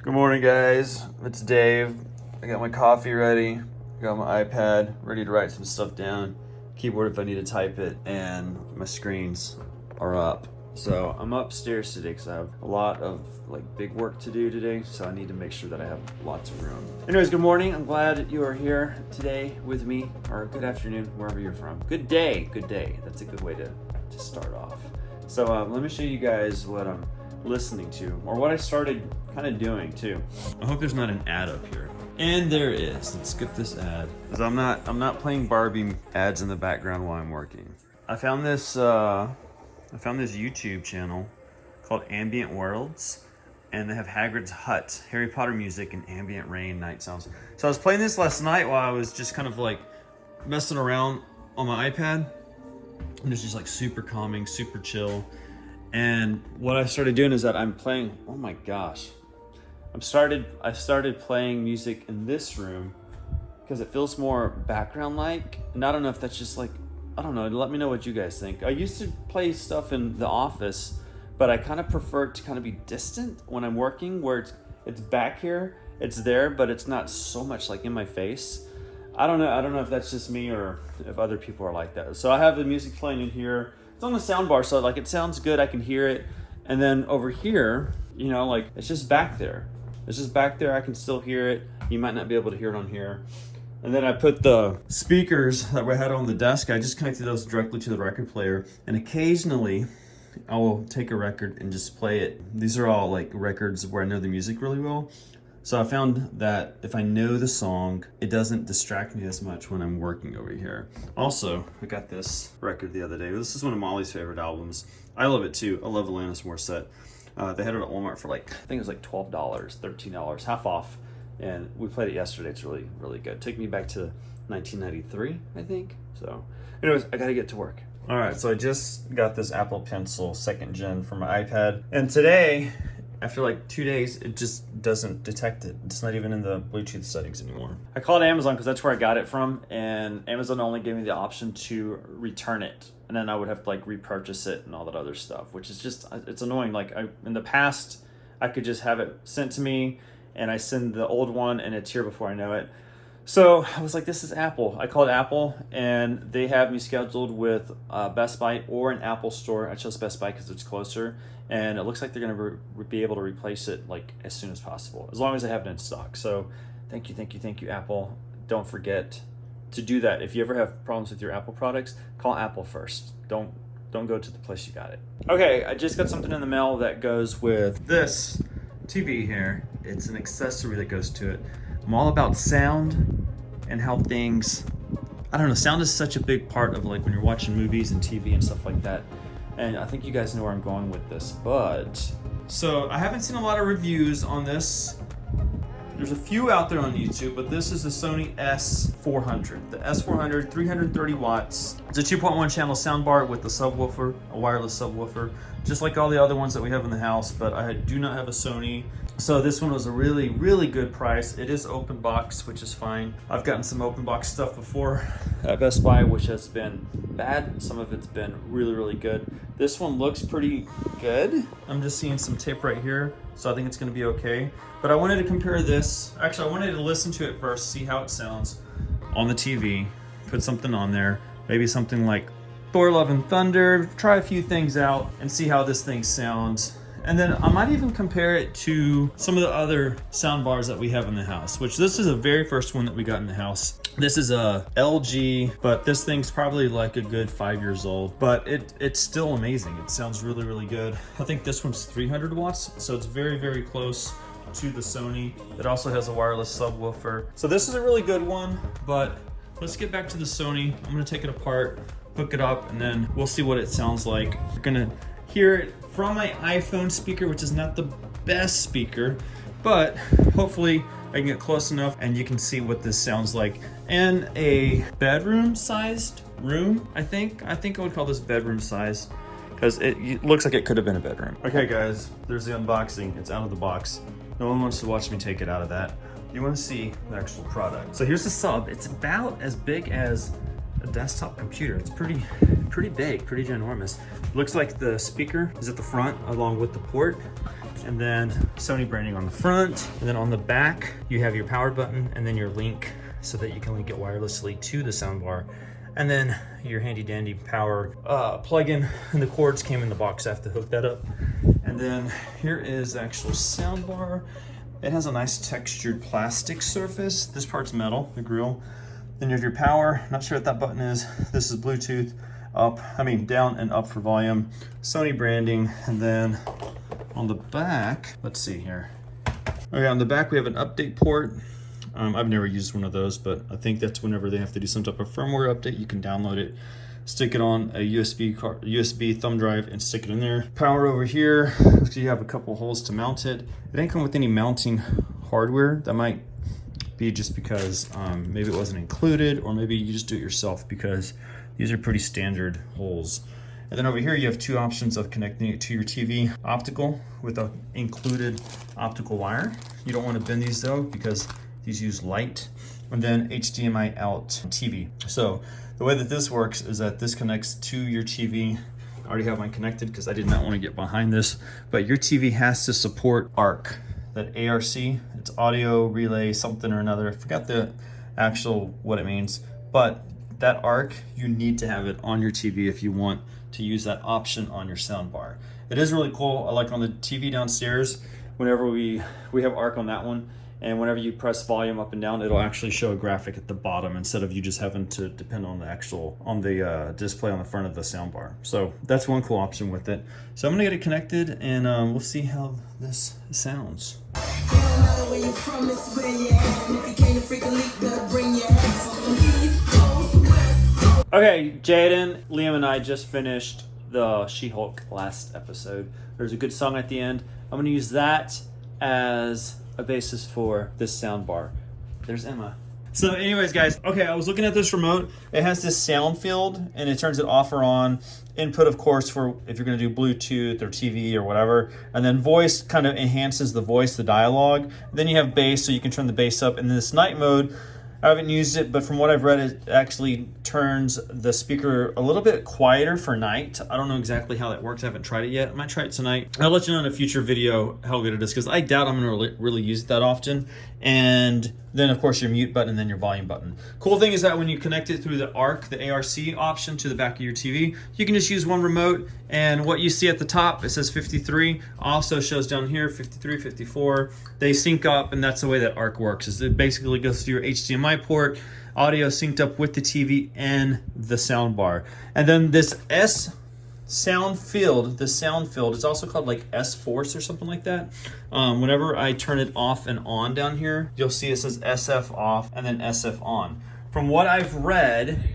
Good morning, guys. It's Dave. I got my coffee ready. I got my iPad ready to write some stuff down. Keyboard if I need to type it, and my screens are up. So I'm upstairs today because I have a lot of big work to do today. So I need to make sure that I have lots of room. Anyways, good morning. I'm glad you are here today with me, or good afternoon, wherever you're from. Good day. Good day. That's a good way to start off. So let me show you guys what I'm listening to, or what I started kind of doing too. I hope there's not an ad up here. And there is. Let's skip this ad, because I'm not playing Barbie ads in the background while I'm working. I found this YouTube channel called Ambient Worlds, and they have Hagrid's Hut, Harry Potter music, and ambient rain night sounds. So I was playing this last night while I was just kind of messing around on my iPad, and it's just super calming, super chill. And what I started doing is that I'm playing, oh my gosh, I started playing music in this room because it feels more background-like. And I don't know if that's just I don't know, let me know what you guys think. I used to play stuff in the office, but I kind of prefer it to kind of be distant when I'm working, where it's back here, it's there, but it's not so much in my face. I don't know if that's just me or if other people are like that. So I have the music playing in here. It's on the soundbar, so it sounds good, I can hear it. And then over here, it's just back there. It's just back there, I can still hear it. You might not be able to hear it on here. And then I put the speakers that we had on the desk, I just connected those directly to the record player. And occasionally, I will take a record and just play it. These are all records where I know the music really well. So I found that if I know the song, it doesn't distract me as much when I'm working over here. Also, I got this record the other day. This is one of Molly's favorite albums. I love it too. I love Alanis Morissette. They had it at Walmart for I think it was $12, $13, half off. And we played it yesterday. It's really, really good. It took me back to 1993, I think. So anyways, I gotta get to work. All right, so I just got this Apple Pencil 2nd gen for my iPad. And today, after 2 days, it just doesn't detect it. It's not even in the Bluetooth settings anymore. I called Amazon because that's where I got it from, and Amazon only gave me the option to return it, and then I would have to repurchase it and all that other stuff, which is just, it's annoying. In the past, I could just have it sent to me, and I send the old one, and it's here before I know it. So I was like, this is Apple. I called Apple, and they have me scheduled with Best Buy or an Apple store. I chose Best Buy because it's closer, and it looks like they're going to be able to replace it as soon as possible, as long as they have it in stock. So thank you, Apple. Don't forget to do that. If you ever have problems with your Apple products, call Apple first. Don't go to the place you got it. Okay, I just got something in the mail that goes with this TV here. It's an accessory that goes to it. I'm all about sound and how things, I don't know, sound is such a big part of when you're watching movies and TV and stuff like that. And I think you guys know where I'm going with this, but so I haven't seen a lot of reviews on this. There's a few out there on YouTube, but this is the Sony S400. The S400, 330 watts. It's a 2.1 channel soundbar with a subwoofer, a wireless subwoofer, just like all the other ones that we have in the house, but I do not have a Sony. So this one was a really, really good price. It is open box, which is fine. I've gotten some open box stuff before at Best Buy, which has been bad. Some of it's been really, really good. This one looks pretty good. I'm just seeing some tape right here, so I think it's gonna be okay. But I wanted to compare this. Actually, I wanted to listen to it first, see how it sounds on the TV, put something on there, maybe something like Thor Love and Thunder, try a few things out and see how this thing sounds. And then I might even compare it to some of the other sound bars that we have in the house, which this is the very first one that we got in the house. This is a LG, but this thing's probably a good 5 years old, but it's still amazing. It sounds really, really good. I think this one's 300 watts, so it's very, very close to the Sony. It also has a wireless subwoofer. So this is a really good one, but let's get back to the Sony. I'm gonna take it apart, hook it up, and then we'll see what it sounds like. We're gonna hear it from my iPhone speaker, which is not the best speaker, but hopefully I can get close enough and you can see what this sounds like in a bedroom sized room. I think I would call this bedroom size, because it looks like it could have been a bedroom. Okay guys, there's the unboxing. It's out of the box. No one wants to watch me take it out of that. You want to see the actual product. So here's the sub. It's about as big as a desktop computer. It's pretty big, pretty ginormous. Looks like the speaker is at the front along with the port. and then Sony branding on the front. And then on the back, you have your power button and then your link so that you can link it wirelessly to the soundbar. And then your handy dandy power plug-in, and the cords came in the box. I have to hook that up. And then here is the actual soundbar. It has a nice textured plastic surface. This part's metal, the grill. Then you have your power. Not sure what that button is. This is Bluetooth down and up for volume. Sony branding. And then on the back, let's see here. Okay, on the back we have an update port. I've never used one of those, but I think that's whenever they have to do some type of firmware update, you can download it, stick it on a USB thumb drive and stick it in there. Power over here, so you have a couple holes to mount it. It didn't come with any mounting hardware. That might be just because maybe it wasn't included, or maybe you just do it yourself because these are pretty standard holes. And then over here you have two options of connecting it to your TV. Optical with an included optical wire. You don't want to bend these though because these use light. And then HDMI out TV. So the way that this works is that this connects to your TV. I already have mine connected because I did not want to get behind this, but your TV has to support ARC, that ARC, it's audio relay something or another. I forgot the actual what it means, but that ARC, you need to have it on your TV if you want to use that option on your soundbar. It is really cool. I like on the TV downstairs, whenever we have ARC on that one, and whenever you press volume up and down, it'll actually show a graphic at the bottom instead of you just having to depend on the display on the front of the soundbar. So that's one cool option with it. So I'm gonna get it connected, and we'll see how this sounds. Okay, Jaden, Liam, and I just finished the She-Hulk last episode. There's a good song at the end. I'm gonna use that as a basis for this sound bar. There's Emma. So anyways, guys, okay, I was looking at this remote. It has this sound field, and it turns it off or on. Input, of course, for if you're gonna do Bluetooth or TV or whatever. And then voice kind of enhances the voice, the dialogue. And then you have bass, so you can turn the bass up. And then this night mode, I haven't used it, but from what I've read, it actually turns the speaker a little bit quieter for night. I don't know exactly how that works. I haven't tried it yet. I might try it tonight. I'll let you know in a future video how good it is, because I doubt I'm going to really use it that often. And then, of course, your mute button and then your volume button. Cool thing is that when you connect it through the ARC, the ARC option to the back of your TV, you can just use one remote, and what you see at the top, it says 53, also shows down here 53, 54. They sync up, and that's the way that ARC works. Is it basically goes through your HDMI port, audio synced up with the TV and the sound bar. And then this sound field, it's also called like S-Force or something like that. Whenever I turn it off and on down here, you'll see it says SF off and then SF on. From what I've read,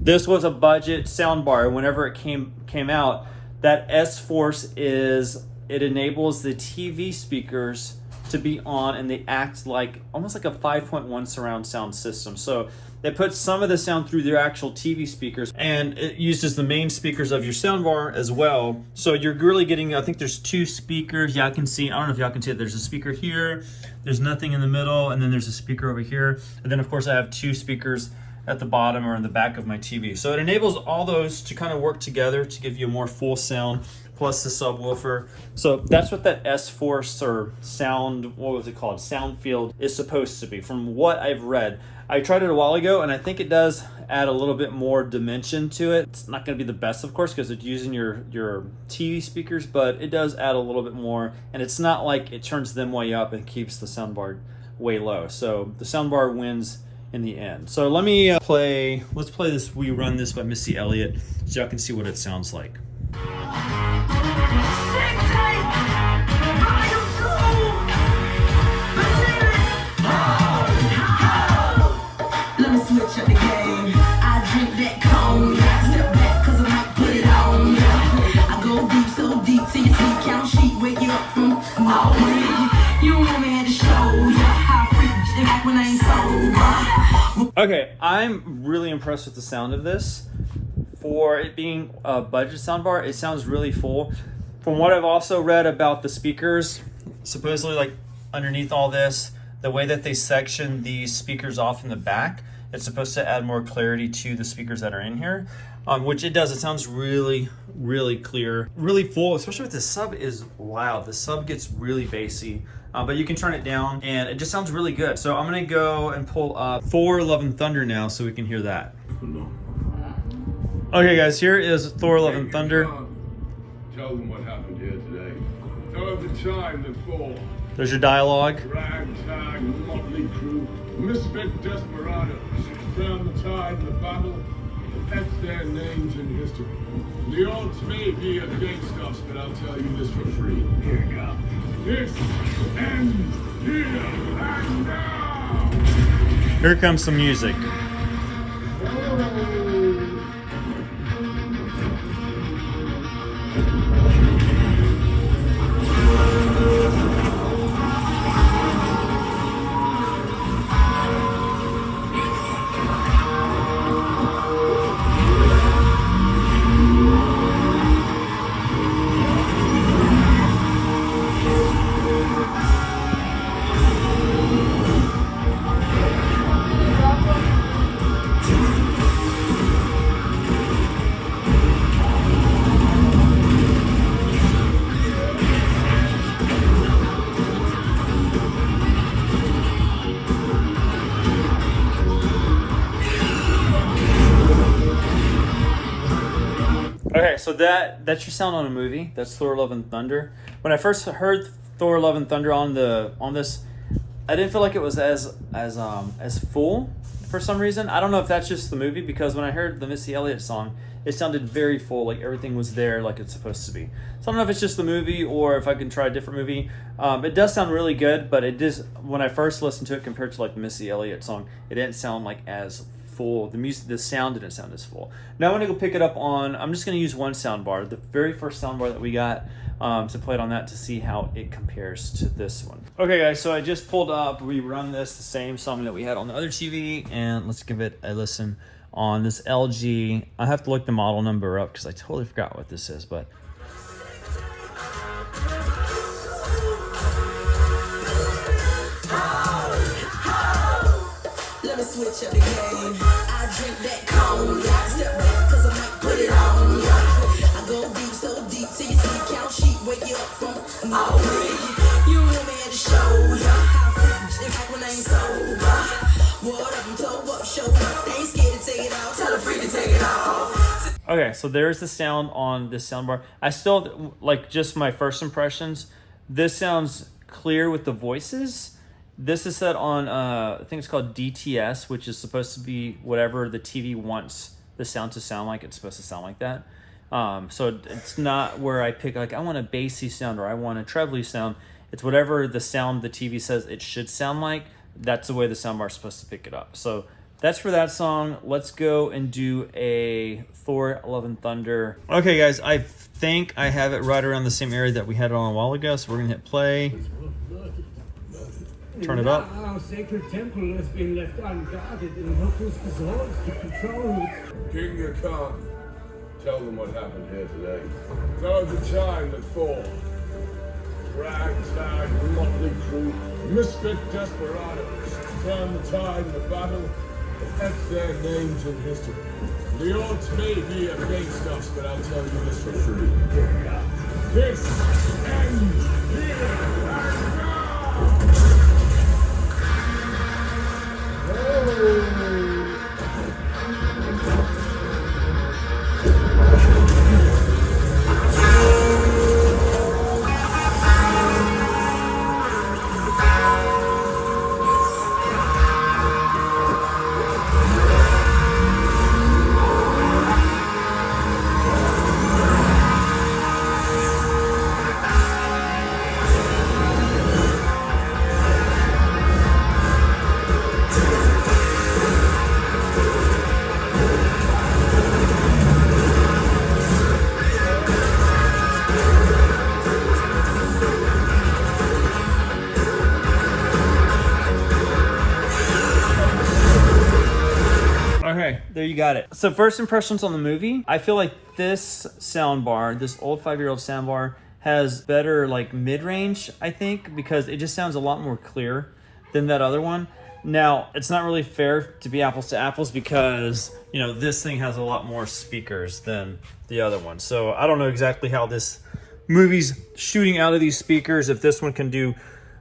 this was a budget sound bar. Whenever it came out, that S-Force it enables the TV speakers to be on, and they act like almost like a 5.1 surround sound system. So they put some of the sound through their actual TV speakers, and it uses the main speakers of your soundbar as well. So you're really getting, I think there's two speakers. Yeah, I can see, I don't know if y'all can see it. There's a speaker here, there's nothing in the middle, and then there's a speaker over here. And then of course I have two speakers at the bottom or in the back of my TV. So it enables all those to kind of work together to give you a more full sound, plus the subwoofer. So that's what that S-Force or sound, what was it called? Sound field is supposed to be, from what I've read. I tried it a while ago, and I think it does add a little bit more dimension to it. It's not gonna be the best, of course, because it's using your TV speakers, but it does add a little bit more, and it's not like it turns them way up and keeps the soundbar way low. So the soundbar wins in the end. So let me let's play this We Run This by Missy Elliott so y'all can see what it sounds like. Okay, I'm really impressed with the sound of this. For it being a budget soundbar, it sounds really full. From what I've also read about the speakers, supposedly like underneath all this, the way that they section these speakers off in the back It's supposed to add more clarity to the speakers that are in here, which it does. It sounds really, really clear, really full, especially with the sub is loud. The sub gets really bassy, but you can turn it down and it just sounds really good. So I'm gonna go and pull up Thor Love and Thunder now so we can hear that. Okay guys, here is Thor Love and Thunder. Tell them what happened here today. Tell them the time that fall. There's your dialogue. Ragtag, motley crew, misfit desperados, turn the tide in the battle, and etch their names in history. The odds may be against us, but I'll tell you this for free. Here it comes. This ends here and now. Here comes some music. Okay, so that's your sound on a movie. That's Thor: Love and Thunder. When I first heard Thor: Love and Thunder on this, I didn't feel like it was as full for some reason. I don't know if that's just the movie, because when I heard the Missy Elliott song, it sounded very full, like everything was there like it's supposed to be. So I don't know if it's just the movie or if I can try a different movie. It does sound really good, but it is, when I first listened to it compared to like the Missy Elliott song, it didn't sound like as full. The sound didn't sound as full. Now I'm gonna go pick it up on, I'm just gonna use one sound bar, the very first sound bar that we got, to play it on that to see how it compares to this one. Okay guys, so I just pulled up, we run this, the same song that we had on the other TV, and let's give it a listen on this LG. I have to look the model number up because I totally forgot what this is, but let me switch up the game. I drink that cognac, step back cause I might put it on ya. I go deep, so deep till you see count sheep wake you up from already. You want me at the show, how fresh, in fact when I ain't sober. What up and toe up, show up, they ain't scared to take it off, tell her free to take it off. okay, so there's the sound on this soundbar. I still, like, just my first impressions, this sounds clear with the voices. This is set on, I think it's called DTS, which is supposed to be whatever the TV wants the sound to sound like. It's supposed to sound like that. So it's not where I pick, like, I want a bassy sound or I want a trebly sound. It's whatever the sound the TV says it should sound like. That's the way the soundbar is supposed to pick it up. So that's for that song. Let's go and do a Thor: Love and Thunder. Okay, guys, I think I have it right around the same area that we had it on a while ago. So we're gonna hit play. Turn it up. Our sacred temple has been left unguarded and Lotus dissolves to control it. King Khan, tell them what happened here today. Tell them the time that fall. Ragtag, motley crew, misfit desperados, turn the tide in the battle, and etch their names in history. The odds may be against us, but I'll tell you this for free. This ends here and now! Okay, there you got it. So first impressions on the movie, I feel like this soundbar, this old 5-year-old soundbar, has better like mid-range, I think, because it just sounds a lot more clear than that other one. Now, it's not really fair to be apples to apples because, you know, this thing has a lot more speakers than the other one. So I don't know exactly how this movie's shooting out of these speakers, if this one can do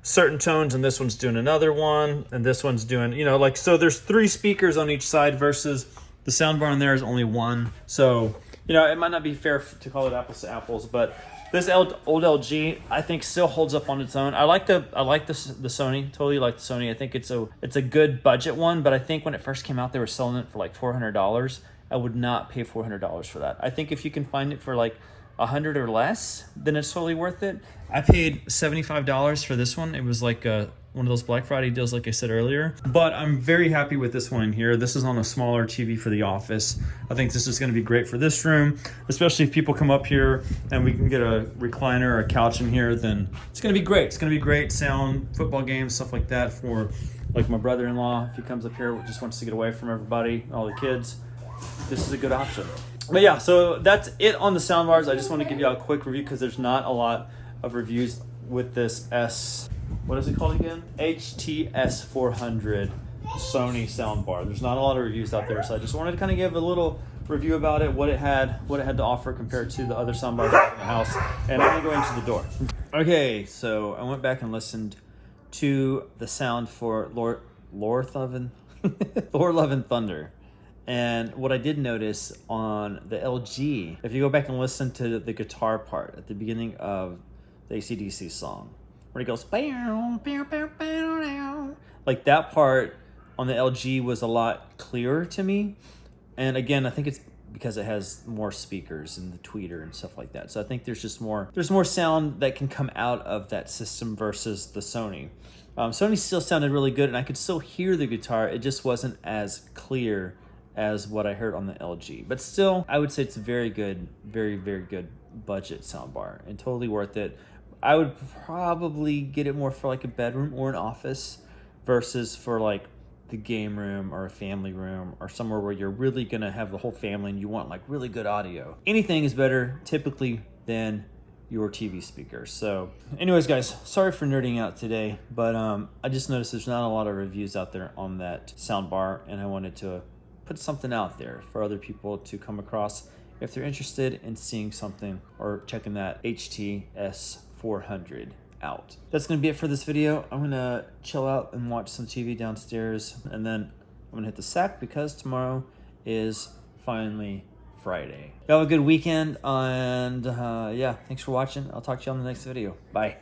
certain tones and this one's doing another one and this one's doing, you know, like, so there's 3 speakers on each side versus the soundbar in there is only 1. So, you know, it might not be fair to call it apples to apples, but this old LG, I think, still holds up on its own. I like the Sony. Totally like the Sony. I think it's a good budget one, but I think when it first came out, they were selling it for like $400. I would not pay $400 for that. I think if you can find it for like $100 or less, then it's totally worth it. I paid $75 for this one. It was like one of those Black Friday deals, like I said earlier. But I'm very happy with this one in here. This is on a smaller TV for the office. I think this is going to be great for this room, especially if people come up here and we can get a recliner or a couch in here. Then it's going to be great. It's going to be great sound, football games, stuff like that for like my brother-in-law. If he comes up here, just wants to get away from everybody, all the kids. This is a good option. But yeah, so that's it on the soundbars. I just want to give you a quick review because there's not a lot of reviews with this what is it called again? S400 Sony soundbar. There's not a lot of reviews out there, so I just wanted to kind of give a little review about it, what it had to offer compared to the other soundbars in the house. And I'm gonna go into the door. Okay, so I went back and listened to the sound for Lord Love and Thunder. And what I did notice on the LG, if you go back and listen to the guitar part at the beginning of the AC/DC song, where it goes, bow, bow, bow, bow, bow, like that part on the LG was a lot clearer to me. And again, I think it's because it has more speakers and the tweeter and stuff like that. So I think there's more sound that can come out of that system versus the Sony. Sony still sounded really good, and I could still hear the guitar. It just wasn't as clear as what I heard on the LG. But still, I would say it's a very good, very, very good budget soundbar and totally worth it. I would probably get it more for like a bedroom or an office versus for like the game room or a family room or somewhere where you're really gonna have the whole family and you want like really good audio. Anything is better typically than your TV speakers. So anyways, guys, sorry for nerding out today, but I just noticed there's not a lot of reviews out there on that soundbar, and I wanted to put something out there for other people to come across if they're interested in seeing something or checking that S400 out. That's gonna be it for this video. I'm gonna chill out and watch some TV downstairs, and then I'm gonna hit the sack because tomorrow is finally Friday. Y'all have a good weekend, and yeah, thanks for watching. I'll talk to you on the next video. Bye.